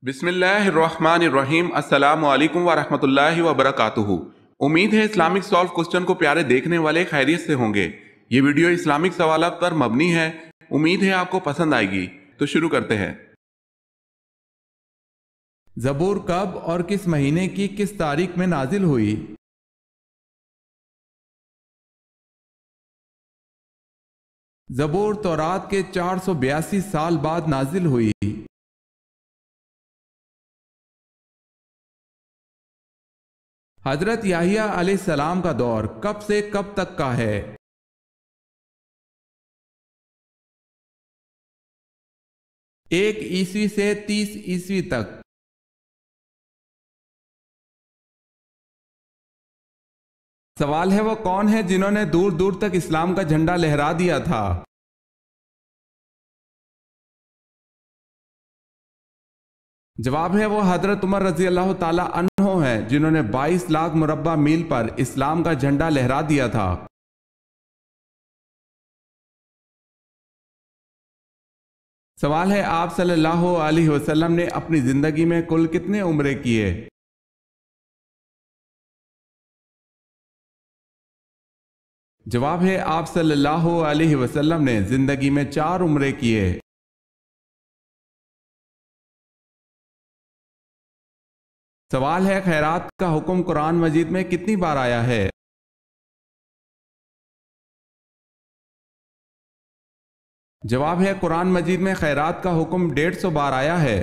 بسم اللہ الرحمن الرحیم۔ السلام علیکم ورحمۃ اللہ وبرکاتہ۔ امید ہے اسلامک سالو کوسچن کو پیارے دیکھنے والے خیریت سے ہوں گے۔ یہ ویڈیو اسلامک سوالات پر مبنی ہے، امید ہے آپ کو پسند آئے گی۔ تو شروع کرتے ہیں۔ زبور کب اور کس مہینے کی کس تاریخ میں نازل ہوئی؟ زبور تورات کے 482 سال بعد نازل ہوئی۔ حضرت یحییٰ علیہ السلام کا دور کب سے کب تک کا ہے؟ ایک عیسوی سے 30 عیسوی تک۔ سوال ہے وہ کون ہے جنہوں نے دور دور تک اسلام کا جھنڈا لہرا دیا تھا؟ جواب ہے وہ حضرت عمر رضی اللہ تعالی عنہ ہیں جنہوں نے 22 لاکھ مربع میل پر اسلام کا جھنڈا لہرا دیا تھا۔ سوال ہے آپ صلی اللہ علیہ وسلم نے اپنی زندگی میں کل کتنے عمرے کیے؟ جواب ہے آپ صلی اللہ علیہ وسلم نے زندگی میں 4 عمرے کیے۔ سوال ہے خیرات کا حکم قرآن مجید میں کتنی بار آیا ہے؟ جواب ہے قرآن مجید میں خیرات کا حکم 150 بار آیا ہے۔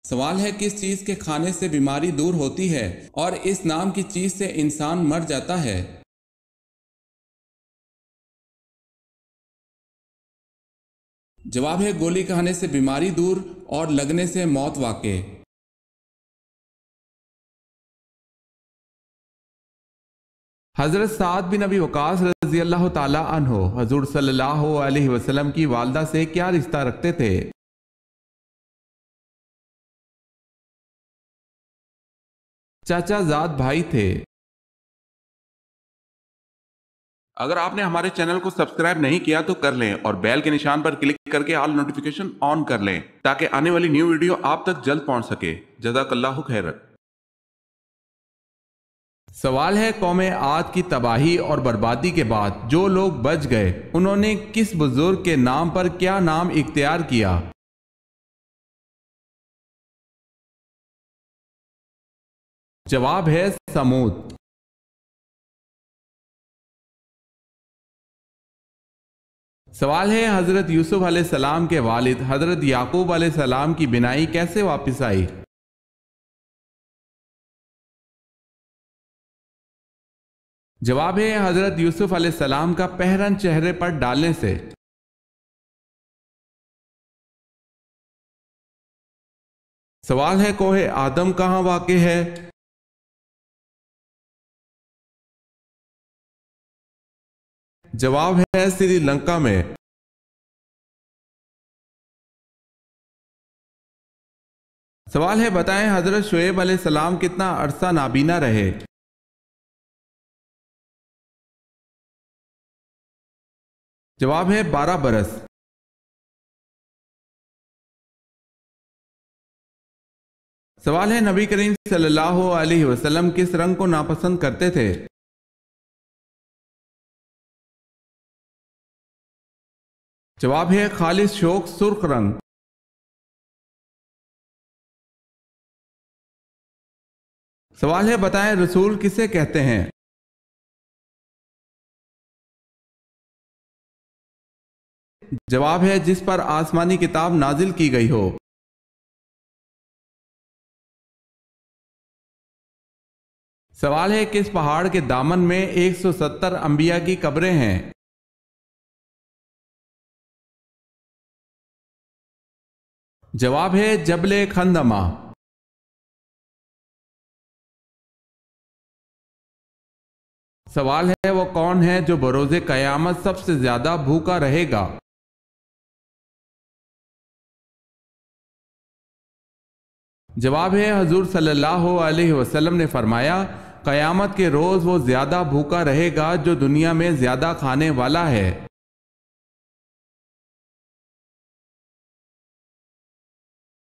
سوال ہے کس چیز کے کھانے سے بیماری دور ہوتی ہے اور اس نام کی چیز سے انسان مر جاتا ہے؟ جواب ہے گولی کھانے سے بیماری دور اور لگنے سے موت واقع۔ حضرت سعد بن ابی وقاص رضی اللہ تعالی عنہ حضور صلی اللہ علیہ وسلم کی والدہ سے کیا رشتہ رکھتے تھے؟ چاچا زاد بھائی تھے۔ اگر آپ نے ہمارے چینل کو سبسکرائب نہیں کیا تو کر لیں اور بیل کے نشان پر کلک کر کے آل نوٹیفیکیشن آن کر لیں تاکہ آنے والی نیو ویڈیو آپ تک جلد پہنچ سکے۔ جزاک اللہ خیر۔ سوال ہے قوم عاد کی تباہی اور بربادی کے بعد جو لوگ بچ گئے انہوں نے کس بزرگ کے نام پر کیا نام اختیار کیا؟ جواب ہے سمود۔ سوال ہے حضرت یوسف علیہ السلام کے والد حضرت یعقوب علیہ السلام کی بینائی کیسے واپس آئی؟ جواب ہے حضرت یوسف علیہ السلام کا پہرن چہرے پر ڈالنے سے۔ سوال ہے کوہ آدم کہاں واقع ہے؟ جواب ہے سری لنکا میں۔ سوال ہے بتائیں حضرت شعیب علیہ السلام کتنا عرصہ نابینا رہے؟ جواب ہے 12 برس۔ سوال ہے نبی کریم صلی اللہ علیہ وسلم کس رنگ کو ناپسند کرتے تھے؟ جواب ہے خالص شوق سرخ رنگ۔ سوال ہے بتائیں رسول کسے کہتے ہیں؟ جواب ہے جس پر آسمانی کتاب نازل کی گئی ہو۔ سوال ہے کس پہاڑ کے دامن میں 170 انبیاء کی قبریں ہیں؟ جواب ہے جبل خندمہ۔ سوال ہے وہ کون ہے جو بروز قیامت سب سے زیادہ بھوکا رہے گا؟ جواب ہے حضور صلی اللہ علیہ وسلم نے فرمایا قیامت کے روز وہ زیادہ بھوکا رہے گا جو دنیا میں زیادہ کھانے والا ہے۔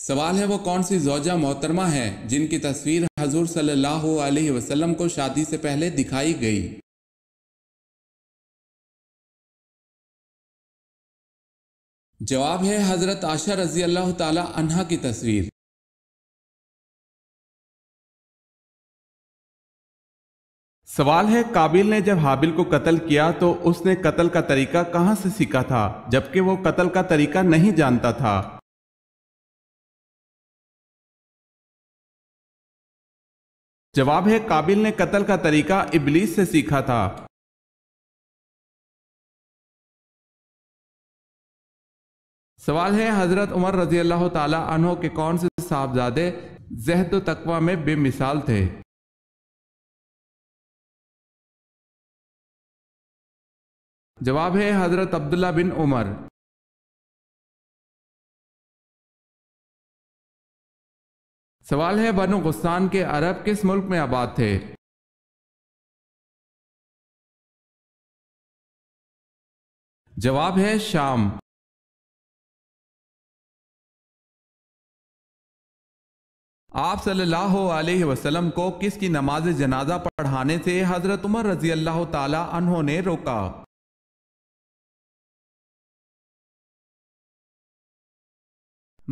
سوال ہے وہ کون سی زوجہ محترمہ ہے جن کی تصویر حضور صلی اللہ علیہ وسلم کو شادی سے پہلے دکھائی گئی؟ جواب ہے حضرت عائشہ رضی اللہ تعالی عنہا کی تصویر۔ سوال ہے قابیل نے جب حابیل کو قتل کیا تو اس نے قتل کا طریقہ کہاں سے سیکھا تھا جبکہ وہ قتل کا طریقہ نہیں جانتا تھا؟ جواب ہے قابیل نے قتل کا طریقہ ابلیس سے سیکھا تھا۔ سوال ہے حضرت عمر رضی اللہ تعالی عنہ کے کون سے صاحبزادے زہد و تقوی میں بے مثال تھے؟ جواب ہے حضرت عبداللہ بن عمر۔ سوال ہے بنو غسان کے عرب کس ملک میں آباد تھے؟ جواب ہے شام۔ آپ صلی اللہ علیہ وسلم کو کس کی نماز جنازہ پڑھانے سے حضرت عمر رضی اللہ تعالی عنہ نے روکا؟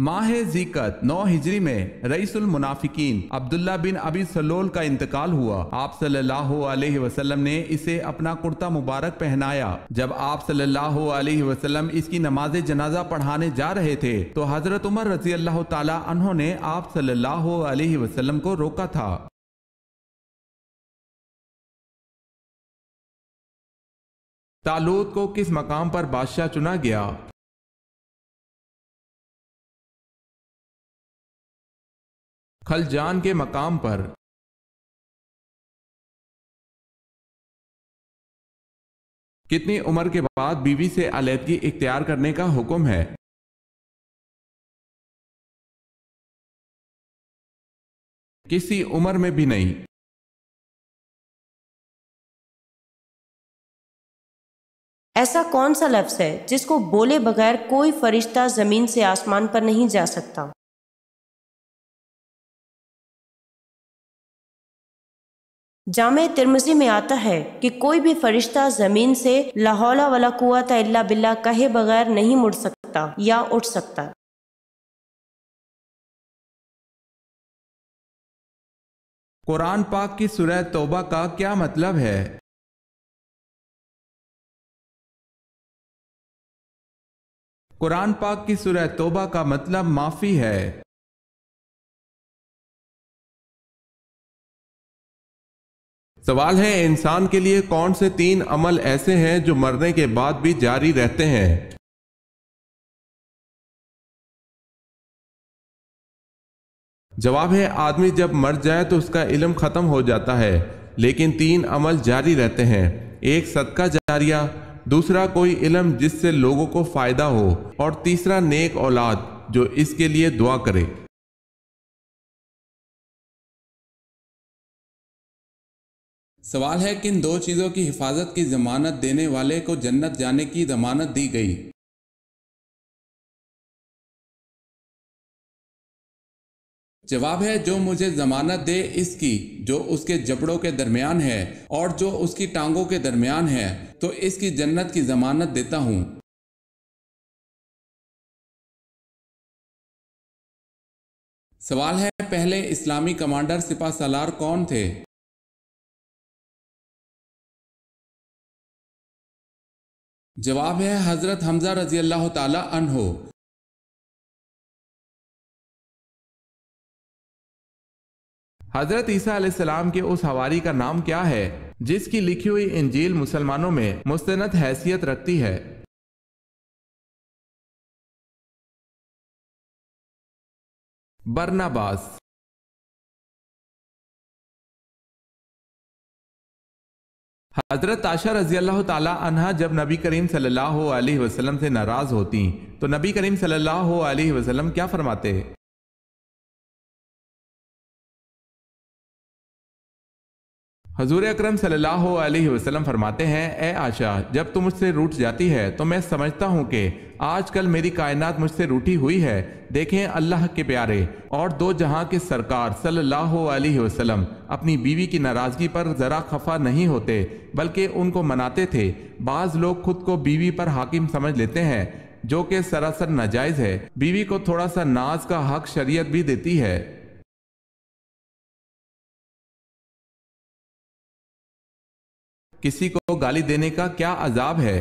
ماہ ذیقعدہ 9 ہجری میں رئیس المنافقین عبداللہ بن ابی سلول کا انتقال ہوا۔ آپ صلی اللہ علیہ وسلم نے اسے اپنا کرتا مبارک پہنایا۔ جب آپ صلی اللہ علیہ وسلم اس کی نماز جنازہ پڑھانے جا رہے تھے تو حضرت عمر رضی اللہ تعالی عنہ نے آپ صلی اللہ علیہ وسلم کو روکا تھا۔ طالوت کو کس مقام پر بادشاہ چنا گیا؟ خلجان کے مقام پر۔ کتنی عمر کے بعد بیوی سے علیحدگی اختیار کرنے کا حکم ہے؟ کسی عمر میں بھی نہیں۔ ایسا کون سا لفظ ہے جس کو بولے بغیر کوئی فرشتہ زمین سے آسمان پر نہیں جا سکتا؟ جامع ترمذی میں آتا ہے کہ کوئی بھی فرشتہ زمین سے لا حول ولا قوت الا باللہ کہے بغیر نہیں مڑ سکتا یا اٹھ سکتا۔ قرآن پاک کی سورہ توبہ کا کیا مطلب ہے؟ قرآن پاک کی سورہ توبہ کا مطلب معافی ہے۔ سوال ہے انسان کے لیے کون سے 3 عمل ایسے ہیں جو مرنے کے بعد بھی جاری رہتے ہیں؟ جواب ہے آدمی جب مر جائے تو اس کا علم ختم ہو جاتا ہے لیکن 3 عمل جاری رہتے ہیں۔ ایک صدقہ جاریہ، دوسرا کوئی علم جس سے لوگوں کو فائدہ ہو، اور تیسرا نیک اولاد جو اس کے لیے دعا کرے۔ سوال ہے کن 2 چیزوں کی حفاظت کی ضمانت دینے والے کو جنت جانے کی ضمانت دی گئی؟ جواب ہے جو مجھے ضمانت دے اس کی جو اس کے جبڑوں کے درمیان ہے اور جو اس کی ٹانگوں کے درمیان ہے تو اس کی جنت کی ضمانت دیتا ہوں۔ سوال ہے پہلے اسلامی کمانڈر سپہ سالار کون تھے؟ جواب ہے حضرت حمزہ رضی اللہ تعالی عنہ۔ حضرت عیسیٰ علیہ السلام کے اس حواری کا نام کیا ہے جس کی لکھی ہوئی انجیل مسلمانوں میں مستند حیثیت رکھتی ہے؟ برناباس۔ حضرت عائشہ رضی اللہ تعالی عنہا جب نبی کریم صلی اللہ علیہ وسلم سے ناراض ہوتی تو نبی کریم صلی اللہ علیہ وسلم کیا فرماتے؟ حضور اکرم صلی اللہ علیہ وسلم فرماتے ہیں، اے عائشہ، جب تم مجھ سے روٹھ جاتی ہے تو میں سمجھتا ہوں کہ آج کل میری کائنات مجھ سے روٹھی ہوئی ہے۔ دیکھیں اللہ کے پیارے اور دو جہاں کے سرکار صلی اللہ علیہ وسلم اپنی بیوی کی ناراضگی پر ذرا خفا نہیں ہوتے بلکہ ان کو مناتے تھے۔ بعض لوگ خود کو بیوی پر حاکم سمجھ لیتے ہیں جو کہ سراسر ناجائز ہے۔ بیوی کو تھوڑا سا ناز کا حق شریعت بھی دیتی ہے۔ کسی کو گالی دینے کا کیا عذاب ہے؟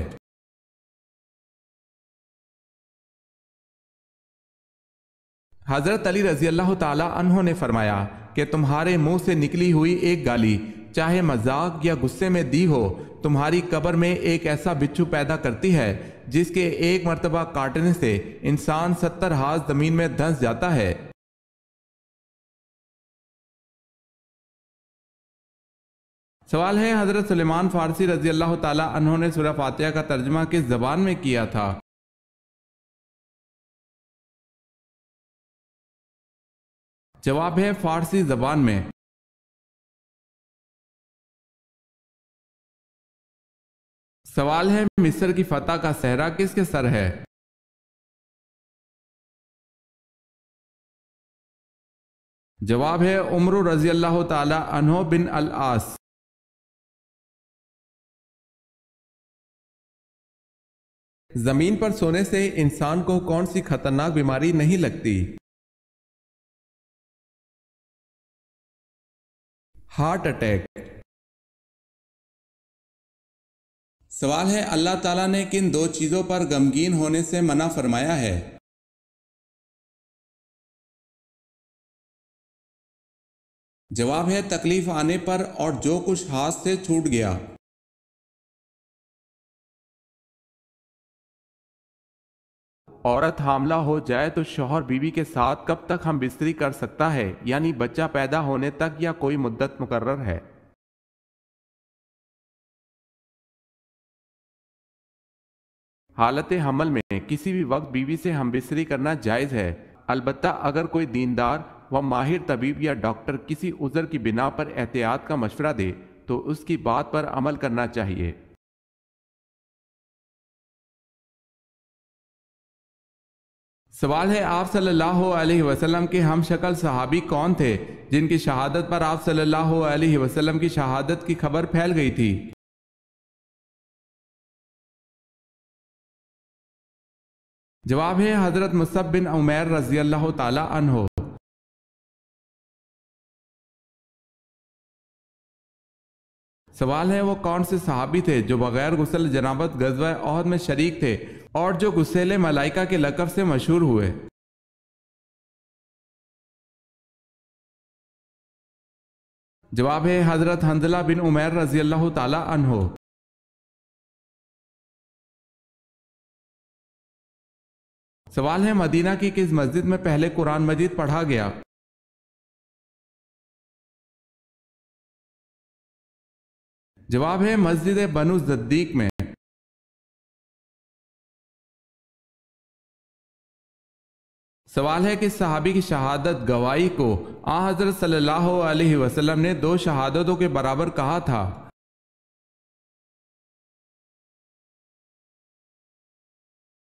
حضرت علی رضی اللہ تعالی عنہ نے فرمایا کہ تمہارے منہ سے نکلی ہوئی ایک گالی چاہے مذاق یا غصے میں دی ہو، تمہاری قبر میں ایک ایسا بچھو پیدا کرتی ہے جس کے ایک مرتبہ کاٹنے سے انسان 70 ہاتھ زمین میں دھنس جاتا ہے۔ سوال ہے، حضرت سلیمان فارسی رضی اللہ تعالی عنہ نے سورہ فاتحہ کا ترجمہ کس زبان میں کیا تھا؟ جواب ہے فارسی زبان میں۔ سوال ہے، مصر کی فتح کا صحرا کس کے سر ہے؟ جواب ہے عمر رضی اللہ تعالی عنہ بن العاص۔ زمین پر سونے سے انسان کو کون سی خطرناک بیماری نہیں لگتی؟ Heart attack. سوال ہے، اللہ تعالیٰ نے کن دو چیزوں پر غمگین ہونے سے منع فرمایا ہے؟ جواب ہے تکلیف آنے پر اور جو کچھ ہاتھ سے چھوٹ گیا۔ عورت حاملہ ہو جائے تو شوہر بیوی کے ساتھ کب تک ہم بستری کر سکتا ہے، یعنی بچہ پیدا ہونے تک یا کوئی مدت مقرر ہے؟ حالت حمل میں کسی بھی وقت بیوی سے ہم بستری کرنا جائز ہے، البتہ اگر کوئی دیندار و ماہر طبیب یا ڈاکٹر کسی عذر کی بنا پر احتیاط کا مشورہ دے تو اس کی بات پر عمل کرنا چاہیے۔ سوال ہے، آپ صلی اللہ علیہ وسلم کے ہم شکل صحابی کون تھے جن کی شہادت پر آپ صلی اللہ علیہ وسلم کی شہادت کی خبر پھیل گئی تھی؟ جواب ہے حضرت مصعب بن عمیر رضی اللہ تعالی عنہ۔ سوال ہے، وہ کون سے صحابی تھے جو بغیر غسل جنابت غزوہ احد میں شریک تھے اور جو غسیل ملائکہ کے لقب سے مشہور ہوئے؟ جواب ہے حضرت حنظلہ بن عمیر رضی اللہ تعالی عنہ۔ سوال ہے، مدینہ کی کس مسجد میں پہلے قرآن مجید پڑھا گیا؟ جواب ہے مسجد بنو الصدیق میں۔ سوال ہے کہ صحابی کی شہادت گواہی کو آن حضرت صلی اللہ علیہ وسلم نے 2 شہادتوں کے برابر کہا تھا؟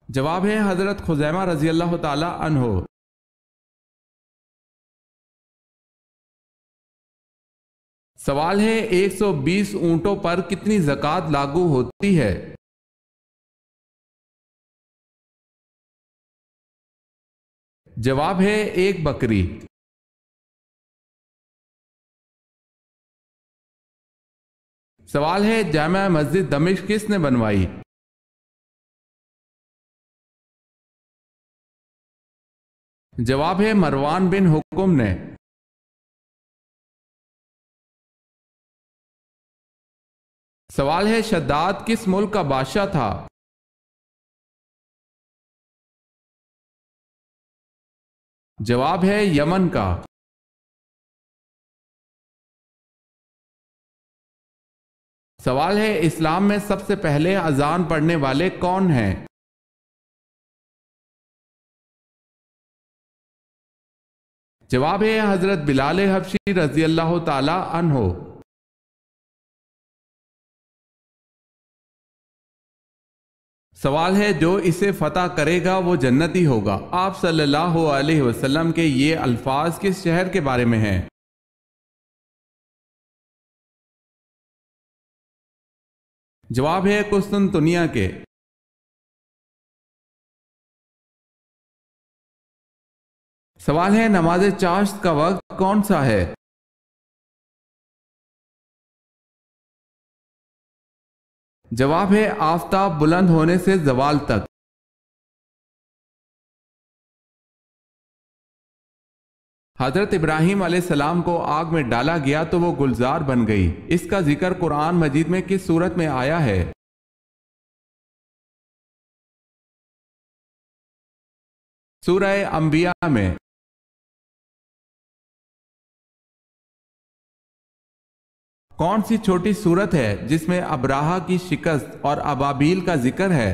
جواب ہے حضرت خزیمہ رضی اللہ تعالی عنہ۔ سوال ہے، 120 اونٹوں پر کتنی زکوٰۃ لاگو ہوتی ہے؟ جواب ہے 1 بکری۔ سوال ہے، جامع مسجد دمشق کس نے بنوائی؟ جواب ہے مروان بن حکم نے۔ سوال ہے، شداد کس ملک کا بادشاہ تھا؟ جواب ہے یمن کا۔ سوال ہے، اسلام میں سب سے پہلے اذان پڑھنے والے کون ہیں؟ جواب ہے حضرت بلال حبشی رضی اللہ تعالی عنہ۔ سوال ہے جو اسے فتح کرے گا وہ جنتی ہوگا۔ آپ صلی اللہ علیہ وسلم کے یہ الفاظ کس شہر کے بارے میں ہیں؟ جواب ہے قسطنطنیہ کے۔ سوال ہے نماز چاشت کا وقت کون سا ہے؟ جواب ہے آفتاب بلند ہونے سے زوال تک۔ حضرت ابراہیم علیہ السلام کو آگ میں ڈالا گیا تو وہ گلزار بن گئی، اس کا ذکر قرآن مجید میں کس سورت میں آیا ہے؟ سورہ انبیاء میں۔ کون سی چھوٹی سورت ہے جس میں ابراہہ کی شکست اور ابابیل کا ذکر ہے؟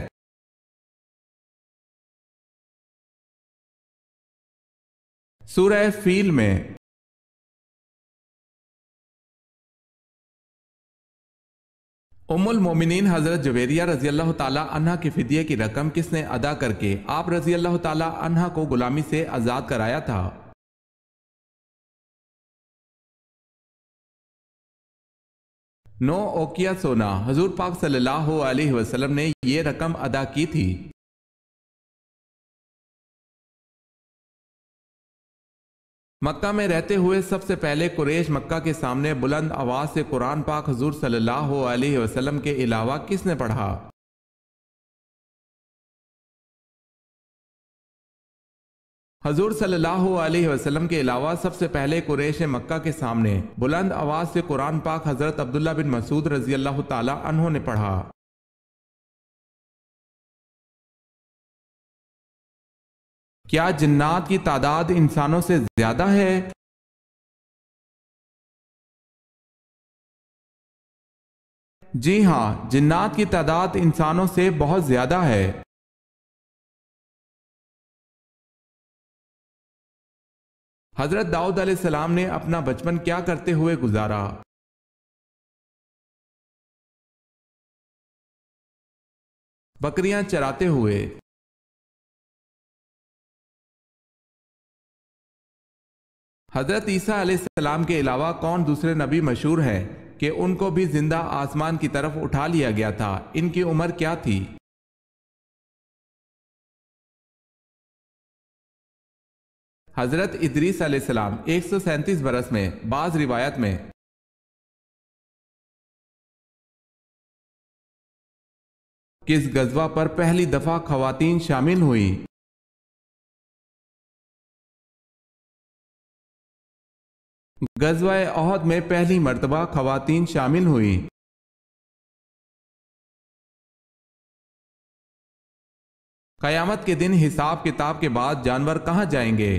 سورہ فیل میں۔ ام المومنین حضرت جویریہ رضی اللہ تعالی عنہ کے فدیے کی رقم کس نے ادا کر کے آپ رضی اللہ تعالی عنہ کو غلامی سے آزاد کرایا تھا؟ نو اوکیا سونا حضور پاک صلی اللہ علیہ وسلم نے یہ رقم ادا کی تھی۔ مکہ میں رہتے ہوئے سب سے پہلے قریش مکہ کے سامنے بلند آواز سے قرآن پاک حضور صلی اللہ علیہ وسلم کے علاوہ کس نے پڑھا؟ حضور صلی اللہ علیہ وسلم کے علاوہ سب سے پہلے قریش مکہ کے سامنے بلند آواز سے قرآن پاک حضرت عبداللہ بن مسعود رضی اللہ تعالی عنہ نے پڑھا۔ کیا جنات کی تعداد انسانوں سے زیادہ ہے؟ جی ہاں، جنات کی تعداد انسانوں سے بہت زیادہ ہے۔ حضرت داؤد علیہ السلام نے اپنا بچپن کیا کرتے ہوئے گزارا؟ بکریاں چراتے ہوئے۔ حضرت عیسیٰ علیہ السلام کے علاوہ کون دوسرے نبی مشہور ہیں کہ ان کو بھی زندہ آسمان کی طرف اٹھا لیا گیا تھا؟ ان کی عمر کیا تھی؟ حضرت ادریس علیہ السلام 137 برس میں، بعض روایت میں۔ کس غزوہ پر پہلی دفعہ خواتین شامل ہوئی؟ غزوہ احد میں پہلی مرتبہ خواتین شامل ہوئی۔ قیامت کے دن حساب کتاب کے بعد جانور کہاں جائیں گے؟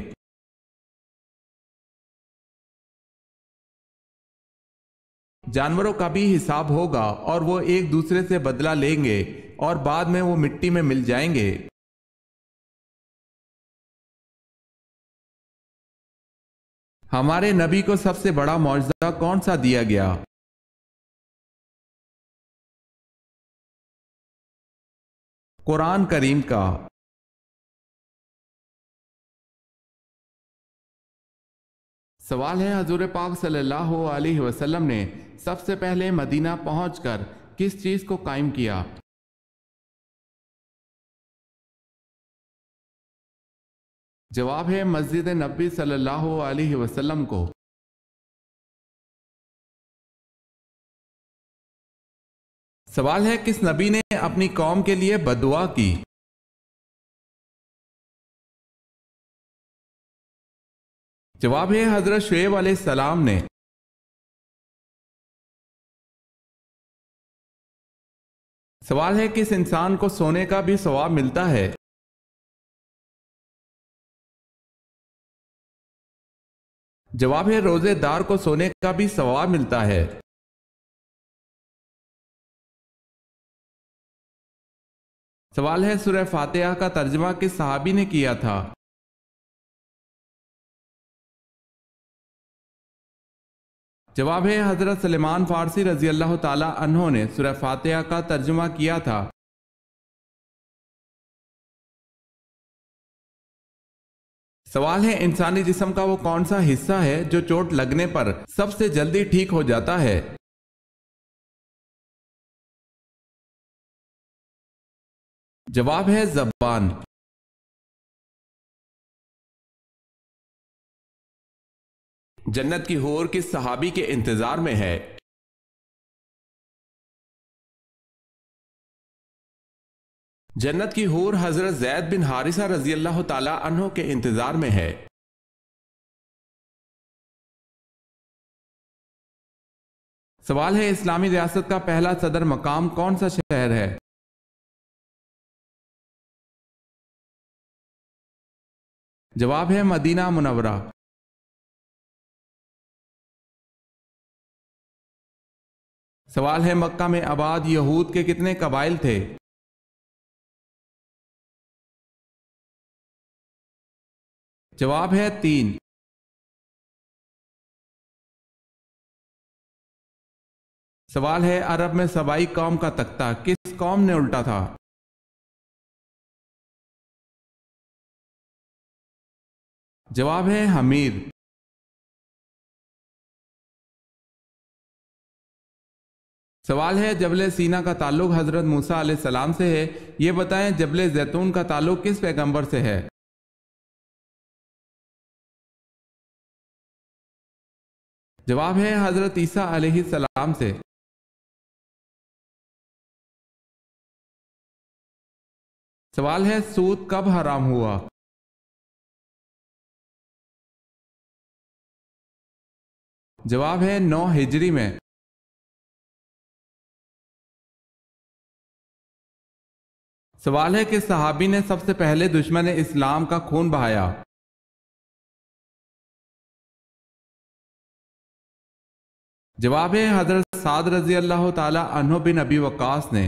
جانوروں کا بھی حساب ہوگا اور وہ ایک دوسرے سے بدلہ لیں گے اور بعد میں وہ مٹی میں مل جائیں گے۔ ہمارے نبی کو سب سے بڑا معجزہ کون سا دیا گیا؟ قرآن کریم کا۔ سوال ہے حضور پاک صلی اللہ علیہ وسلم نے سب سے پہلے مدینہ پہنچ کر کس چیز کو قائم کیا؟ جواب ہے مسجد نبی صلی اللہ علیہ وسلم کو۔ سوال ہے کس نبی نے اپنی قوم کے لیے بددعا کی؟ جواب ہے حضرت شعیب علیہ السلام نے۔ سوال ہے کس انسان کو سونے کا بھی ثواب ملتا ہے؟ جواب ہے روزے دار کو سونے کا بھی ثواب ملتا ہے۔ سوال ہے سورہ فاتحہ کا ترجمہ کس صحابی نے کیا تھا؟ جواب ہے حضرت سلیمان فارسی رضی اللہ تعالی عنہ نے سورہ فاتحہ کا ترجمہ کیا تھا۔ سوال ہے انسانی جسم کا وہ کون سا حصہ ہے جو چوٹ لگنے پر سب سے جلدی ٹھیک ہو جاتا ہے؟ جواب ہے زبان۔ جنت کی حور کس صحابی کے انتظار میں ہے؟ جنت کی حور حضرت زید بن حارثہ رضی اللہ تعالی عنہ کے انتظار میں ہے۔ سوال ہے اسلامی ریاست کا پہلا صدر مقام کون سا شہر ہے؟ جواب ہے مدینہ منورہ۔ سوال ہے مکہ میں آباد یہود کے کتنے قبائل تھے؟ جواب ہے 3۔ سوال ہے عرب میں سبائی قوم کا تختہ کس قوم نے الٹا تھا؟ جواب ہے حمیر۔ سوال ہے جبل سینا کا تعلق حضرت موسیٰ علیہ السلام سے ہے، یہ بتائیں جبل زیتون کا تعلق کس پیغمبر سے ہے؟ جواب ہے حضرت عیسیٰ علیہ السلام سے۔ سوال ہے سود کب حرام ہوا؟ جواب ہے 9 ہجری میں۔ سوال ہے کہ صحابی نے سب سے پہلے دشمن اسلام کا خون بہایا؟ جواب ہے حضرت سعد رضی اللہ تعالی عنہ بن ابی وقاص نے۔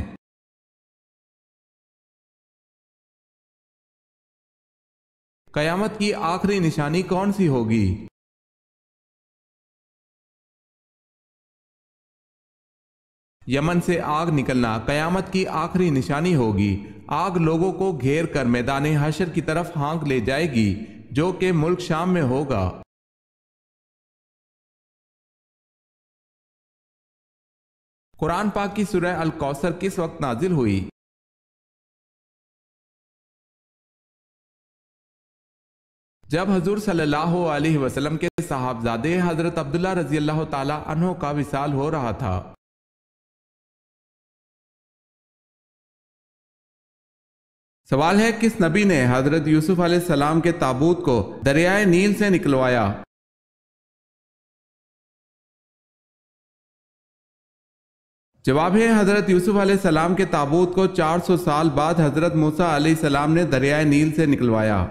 قیامت کی آخری نشانی کون سی ہوگی؟ یمن سے آگ نکلنا قیامت کی آخری نشانی ہوگی۔ آگ لوگوں کو گھیر کر میدان حشر کی طرف ہانک لے جائے گی جو کہ ملک شام میں ہوگا۔ قرآن پاک کی سورہ الکوثر کس وقت نازل ہوئی؟ جب حضور صلی اللہ علیہ وسلم کے صاحبزادے حضرت عبداللہ رضی اللہ تعالی عنہ کا وصال ہو رہا تھا۔ سوال ہے کس نبی نے حضرت یوسف علیہ السلام کے تابوت کو دریائے نیل سے نکلوایا؟ جواب ہے حضرت یوسف علیہ السلام کے تابوت کو 400 سال بعد حضرت موسیٰ علیہ السلام نے دریائے نیل سے نکلوایا۔